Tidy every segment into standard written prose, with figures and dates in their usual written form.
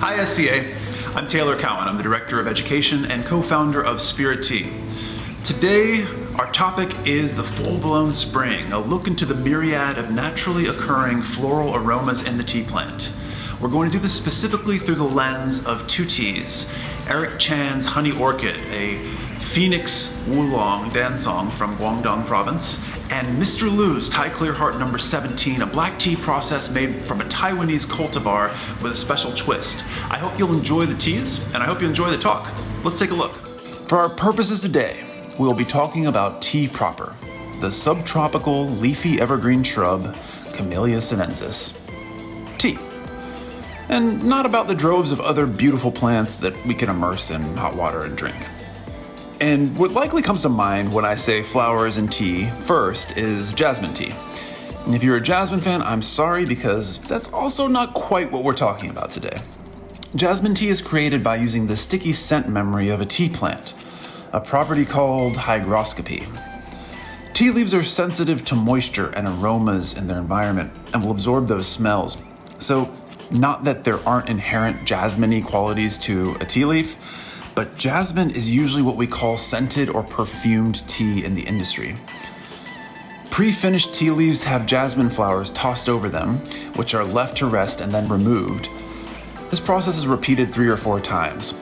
Hi SCA, I'm Taylor Cowan. I'm the Director of Education and co-founder of Spirit Tea. Today, our topic is the full-blown spring, a look into the myriad of naturally occurring floral aromas in the tea plant. We're going to do this specifically through the lens of two teas. Eric Chan's Honey Orchid, a Phoenix Wulong Dansong from Guangdong province, and Mr. Lu's Thai Clear Heart number 17, a black tea process made from a Taiwanese cultivar with a special twist. I hope you'll enjoy the teas, and I hope you enjoy the talk. Let's take a look. For our purposes today, we'll be talking about tea proper, the subtropical leafy evergreen shrub, Camellia sinensis. Tea. And not about the droves of other beautiful plants that we can immerse in hot water and drink. And what likely comes to mind when I say flowers and tea first is jasmine tea. And if you're a jasmine fan, I'm sorry, because that's also not quite what we're talking about today. Jasmine tea is created by using the sticky scent memory of a tea plant, a property called hygroscopy. Tea leaves are sensitive to moisture and aromas in their environment and will absorb those smells. So, not that there aren't inherent jasmine-y qualities to a tea leaf, but jasmine is usually what we call scented or perfumed tea in the industry. Pre-finished tea leaves have jasmine flowers tossed over them, which are left to rest and then removed. This process is repeated 3 or 4 times.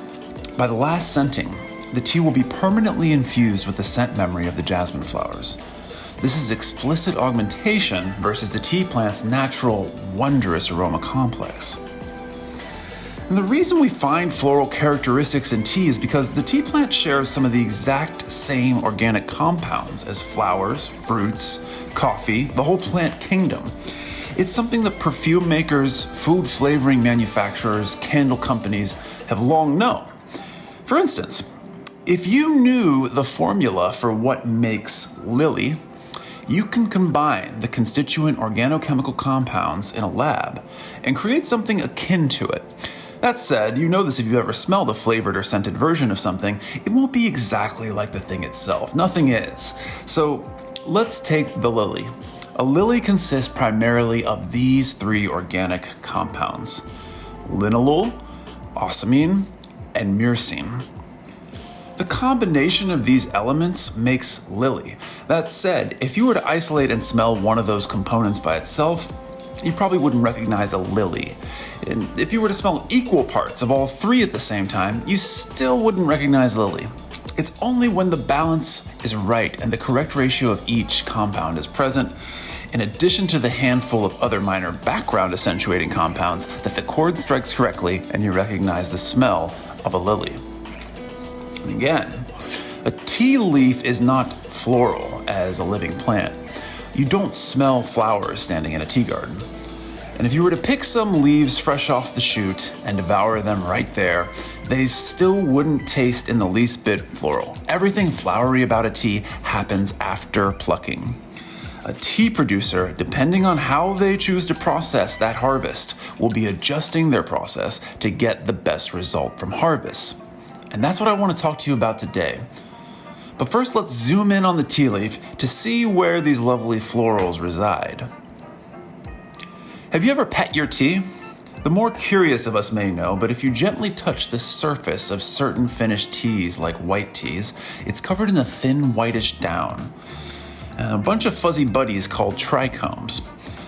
By the last scenting, the tea will be permanently infused with the scent memory of the jasmine flowers. This is explicit augmentation versus the tea plant's natural, wondrous aroma complex. And the reason we find floral characteristics in tea is because the tea plant shares some of the exact same organic compounds as flowers, fruits, coffee, the whole plant kingdom. It's something that perfume makers, food flavoring manufacturers, candle companies have long known. For instance, if you knew the formula for what makes lily, you can combine the constituent organochemical compounds in a lab and create something akin to it. That said, you know this if you've ever smelled a flavored or scented version of something, it won't be exactly like the thing itself. Nothing is. So let's take the lily. A lily consists primarily of these 3 organic compounds: linalool, ocimene, and myrcene. The combination of these elements makes lily. That said, if you were to isolate and smell one of those components by itself, you probably wouldn't recognize a lily. And if you were to smell equal parts of all 3 at the same time, you still wouldn't recognize lily. It's only when the balance is right and the correct ratio of each compound is present, in addition to the handful of other minor background accentuating compounds, that the chord strikes correctly and you recognize the smell of a lily. And again, a tea leaf is not floral as a living plant. You don't smell flowers standing in a tea garden. And if you were to pick some leaves fresh off the shoot and devour them right there, they still wouldn't taste in the least bit floral. Everything flowery about a tea happens after plucking. A tea producer, depending on how they choose to process that harvest, will be adjusting their process to get the best result from harvest. And that's what I want to talk to you about today. But first, let's zoom in on the tea leaf to see where these lovely florals reside. Have you ever pet your tea? The more curious of us may know, but if you gently touch the surface of certain finished teas like white teas, it's covered in a thin whitish down. A bunch of fuzzy buddies called trichomes.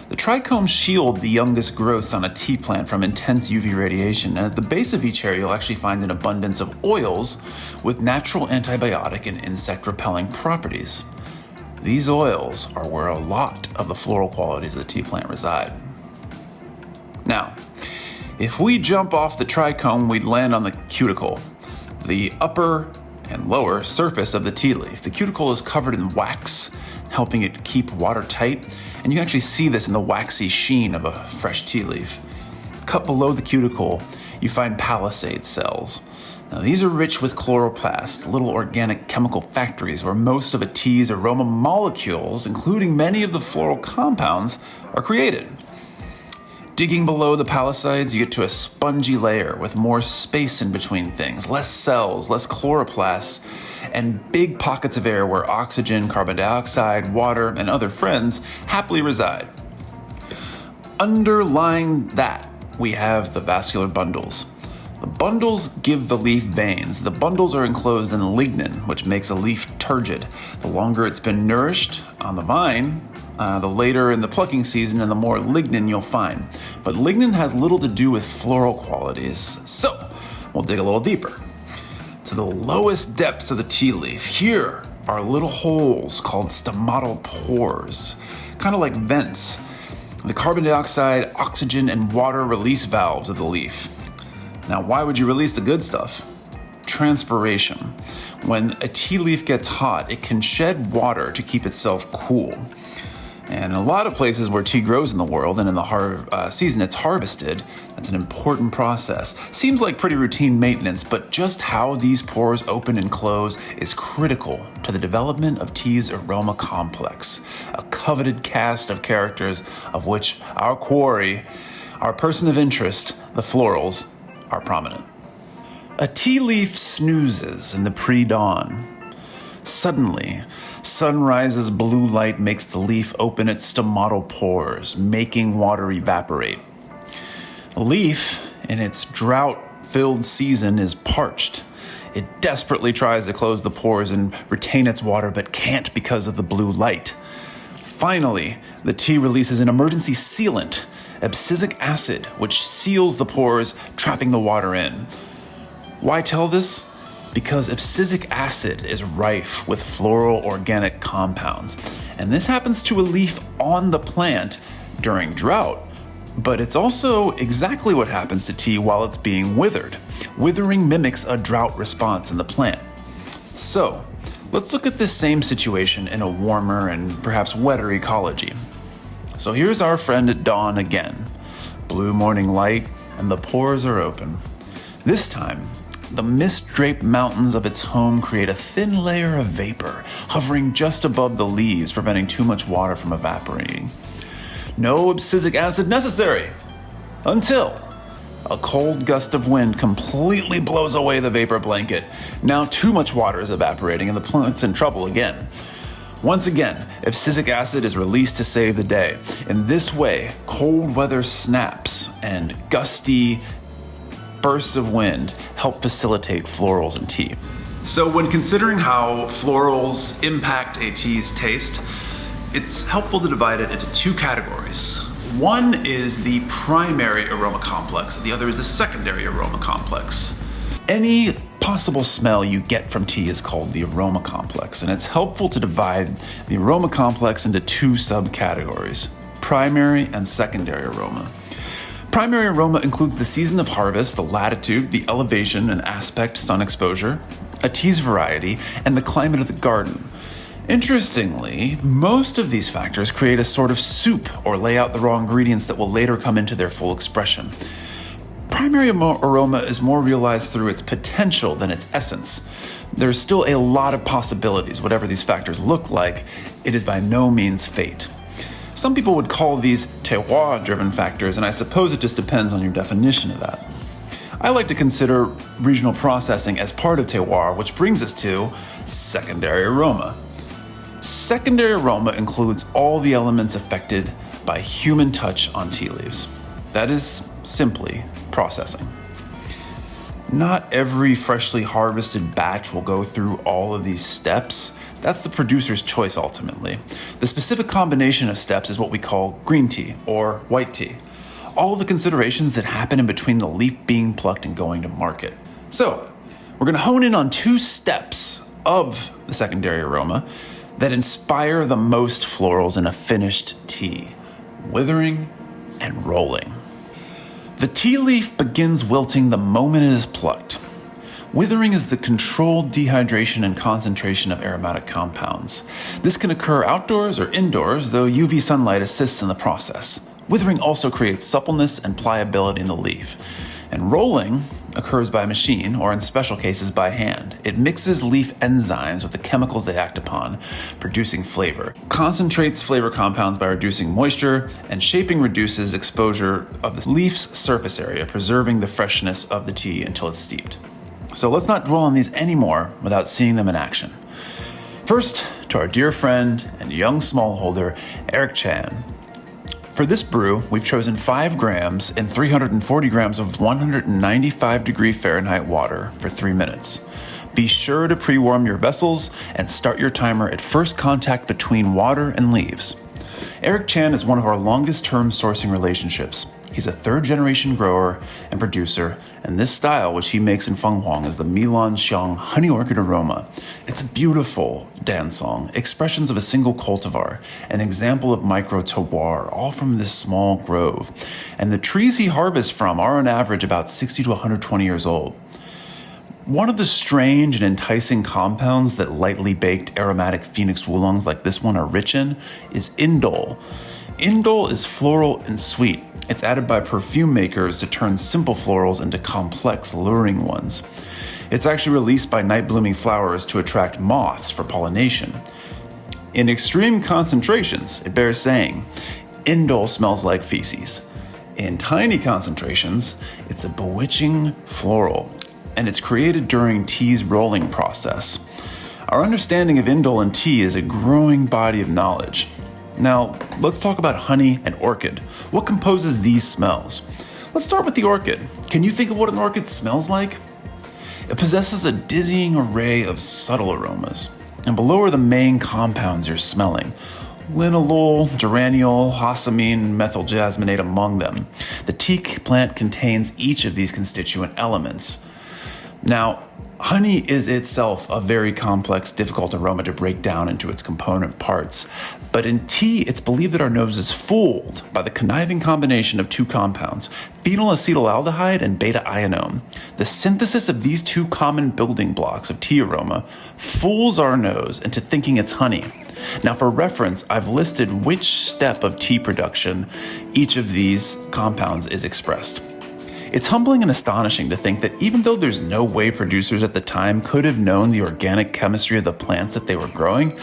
The trichomes shield the youngest growths on a tea plant from intense UV radiation, and at the base of each hair you'll actually find an abundance of oils with natural antibiotic and insect-repelling properties. These oils are where a lot of the floral qualities of the tea plant reside. Now, if we jump off the trichome, we'd land on the cuticle, the upper and lower surface of the tea leaf. The cuticle is covered in wax, helping it keep watertight, and you can actually see this in the waxy sheen of a fresh tea leaf. Cut below the cuticle, you find palisade cells. Now, these are rich with chloroplasts, little organic chemical factories where most of a tea's aroma molecules, including many of the floral compounds, are created. Digging below the palisades, you get to a spongy layer with more space in between things, less cells, less chloroplasts, and big pockets of air where oxygen, carbon dioxide, water, and other friends happily reside. Underlying that, we have the vascular bundles. The bundles give the leaf veins. The bundles are enclosed in lignin, which makes a leaf turgid. The longer it's been nourished on the vine, the later in the plucking season and the more lignin you'll find. But lignin has little to do with floral qualities, so we'll dig a little deeper. To the lowest depths of the tea leaf, here are little holes called stomatal pores, kind of like vents. The carbon dioxide, oxygen, and water release valves of the leaf. Now, why would you release the good stuff? Transpiration. When a tea leaf gets hot, it can shed water to keep itself cool. And in a lot of places where tea grows in the world and in the season it's harvested, that's an important process. Seems like pretty routine maintenance, but just how these pores open and close is critical to the development of tea's aroma complex, a coveted cast of characters of which our quarry, our person of interest, the florals, are prominent. A tea leaf snoozes in the pre-dawn. Suddenly, sunrise's blue light makes the leaf open its stomatal pores, making water evaporate. The leaf, in its drought-filled season, is parched. It desperately tries to close the pores and retain its water, but can't because of the blue light. Finally, the tea releases an emergency sealant, abscisic acid, which seals the pores, trapping the water in. Why tell this? Because abscisic acid is rife with floral organic compounds, and this happens to a leaf on the plant during drought, but it's also exactly what happens to tea while it's being withered. Withering mimics a drought response in the plant. So, let's look at this same situation in a warmer and perhaps wetter ecology. So here's our friend at dawn again. Blue morning light, and the pores are open. This time, the mist-draped mountains of its home create a thin layer of vapor, hovering just above the leaves, preventing too much water from evaporating. No abscisic acid necessary, until a cold gust of wind completely blows away the vapor blanket. Now too much water is evaporating and the plant's in trouble again. Once again, abscisic acid is released to save the day. In this way, cold weather snaps and gusty bursts of wind help facilitate florals in tea. So when considering how florals impact a tea's taste, it's helpful to divide it into two categories. One is the primary aroma complex, and the other is the secondary aroma complex. Any possible smell you get from tea is called the aroma complex, and it's helpful to divide the aroma complex into two subcategories: primary and secondary aroma. Primary aroma includes the season of harvest, the latitude, the elevation and aspect, sun exposure, a tea's variety, and the climate of the garden. Interestingly, most of these factors create a sort of soup or lay out the raw ingredients that will later come into their full expression. Primary aroma is more realized through its potential than its essence. There's still a lot of possibilities. Whatever these factors look like, it is by no means fate. Some people would call these terroir-driven factors, and I suppose it just depends on your definition of that. I like to consider regional processing as part of terroir, which brings us to secondary aroma. Secondary aroma includes all the elements affected by human touch on tea leaves. That is simply processing. Not every freshly harvested batch will go through all of these steps. That's the producer's choice ultimately. The specific combination of steps is what we call green tea or white tea. All the considerations that happen in between the leaf being plucked and going to market. So, we're going to hone in on two steps of the secondary aroma that inspire the most florals in a finished tea: withering and rolling. The tea leaf begins wilting the moment it is plucked. Withering is the controlled dehydration and concentration of aromatic compounds. This can occur outdoors or indoors, though UV sunlight assists in the process. Withering also creates suppleness and pliability in the leaf. And rolling occurs by machine, or in special cases by hand. It mixes leaf enzymes with the chemicals they act upon, producing flavor. Concentrates flavor compounds by reducing moisture, and shaping reduces exposure of the leaf's surface area, preserving the freshness of the tea until it's steeped. So let's not dwell on these anymore without seeing them in action. First, to our dear friend and young smallholder, Eric Chan. For this brew, we've chosen 5 grams and 340 grams of 195-degree Fahrenheit water for 3 minutes. Be sure to pre-warm your vessels and start your timer at first contact between water and leaves. Eric Chan is one of our longest-term sourcing relationships. He's a third-generation grower and producer, and this style, which he makes in Feng Huang, is the Milan Xiang Honey Orchid Aroma. It's a beautiful dance song, expressions of a single cultivar, an example of micro-terroir, all from this small grove. And the trees he harvests from are on average about 60 to 120 years old. One of the strange and enticing compounds that lightly baked aromatic Phoenix oolongs like this one are rich in is indole. Indole is floral and sweet. It's added by perfume makers to turn simple florals into complex, luring ones. It's actually released by night-blooming flowers to attract moths for pollination. In extreme concentrations, it bears saying, indole smells like feces. In tiny concentrations, it's a bewitching floral, and it's created during tea's rolling process. Our understanding of indole and tea is a growing body of knowledge. Now, let's talk about honey and orchid. What composes these smells? Let's start with the orchid. Can you think of what an orchid smells like? It possesses a dizzying array of subtle aromas. And below are the main compounds you're smelling. Linalool, geraniol, hosamine, methyl jasmonate among them. The teak plant contains each of these constituent elements. Now, honey is itself a very complex, difficult aroma to break down into its component parts. But in tea, it's believed that our nose is fooled by the conniving combination of 2 compounds, phenylacetaldehyde and beta-ionone. The synthesis of these 2 common building blocks of tea aroma fools our nose into thinking it's honey. Now, for reference, I've listed which step of tea production each of these compounds is expressed. It's humbling and astonishing to think that even though there's no way producers at the time could have known the organic chemistry of the plants that they were growing,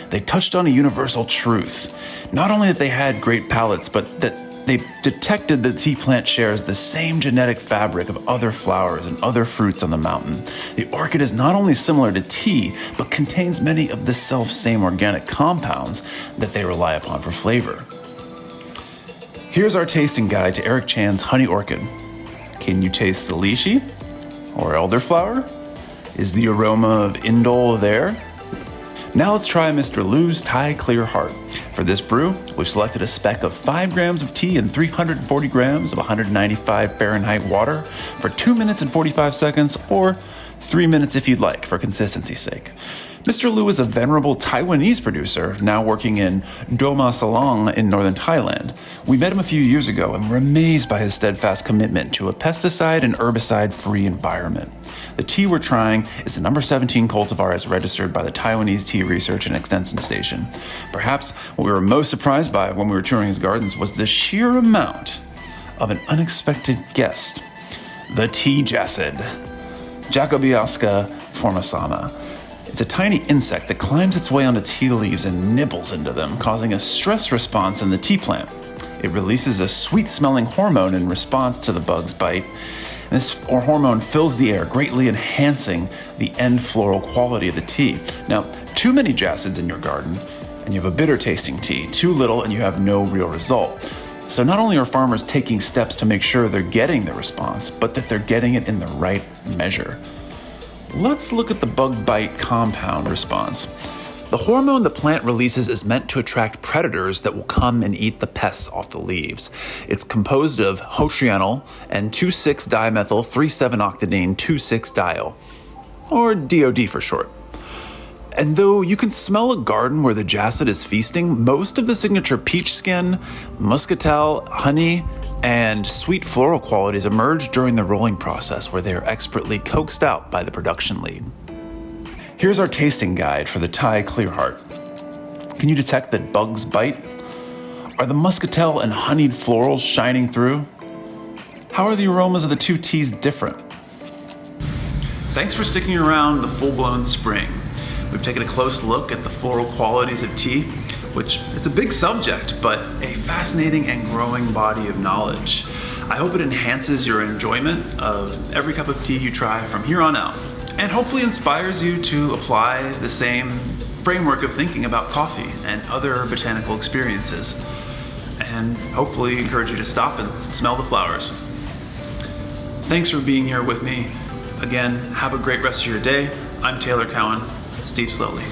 they touched on a universal truth. Not only that they had great palates, but that they detected that the tea plant shares the same genetic fabric of other flowers and other fruits on the mountain. The orchid is not only similar to tea, but contains many of the self-same organic compounds that they rely upon for flavor. Here's our tasting guide to Eric Chan's Honey Orchid. Can you taste the lychee or elderflower? Is the aroma of indole there? Now let's try Mr. Liu's Thai Clear Heart. For this brew, we've selected a spec of 5 grams of tea and 340 grams of 195 Fahrenheit water for 2 minutes and 45 seconds, or 3 minutes if you'd like, for consistency's sake. Mr. Liu is a venerable Taiwanese producer, now working in Doma Salong in northern Thailand. We met him a few years ago and were amazed by his steadfast commitment to a pesticide and herbicide-free environment. The tea we're trying is the number 17 cultivar as registered by the Taiwanese Tea Research and Extension Station. Perhaps what we were most surprised by when we were touring his gardens was the sheer amount of an unexpected guest, the tea jacid, Jacobiasca formosana. It's a tiny insect that climbs its way onto tea leaves and nibbles into them, causing a stress response in the tea plant. It releases a sweet-smelling hormone in response to the bug's bite. This hormone fills the air, greatly enhancing the end floral quality of the tea. Now, too many jacids in your garden, and you have a bitter-tasting tea. Too little, and you have no real result. So not only are farmers taking steps to make sure they're getting the response, but that they're getting it in the right measure. Let's look at the bug bite compound response. The hormone the plant releases is meant to attract predators that will come and eat the pests off the leaves. It's composed of hotrianol and 2,6-dimethyl-3,7-octadine 2,6-diol, or DOD for short. And though you can smell a garden where the jacid is feasting, most of the signature peach skin, muscatel, honey, and sweet floral qualities emerge during the rolling process where they are expertly coaxed out by the production lead. Here's our tasting guide for the Thai Clear Heart. Can you detect that bugs bite? Are the muscatel and honeyed florals shining through? How are the aromas of the 2 teas different? Thanks for sticking around the full-blown spring. We've taken a close look at the floral qualities of tea, which it's a big subject, but a fascinating and growing body of knowledge. I hope it enhances your enjoyment of every cup of tea you try from here on out, and hopefully inspires you to apply the same framework of thinking about coffee and other botanical experiences. and hopefully encourage you to stop and smell the flowers. Thanks for being here with me. Again, have a great rest of your day. I'm Taylor Cowan. Steep slowly.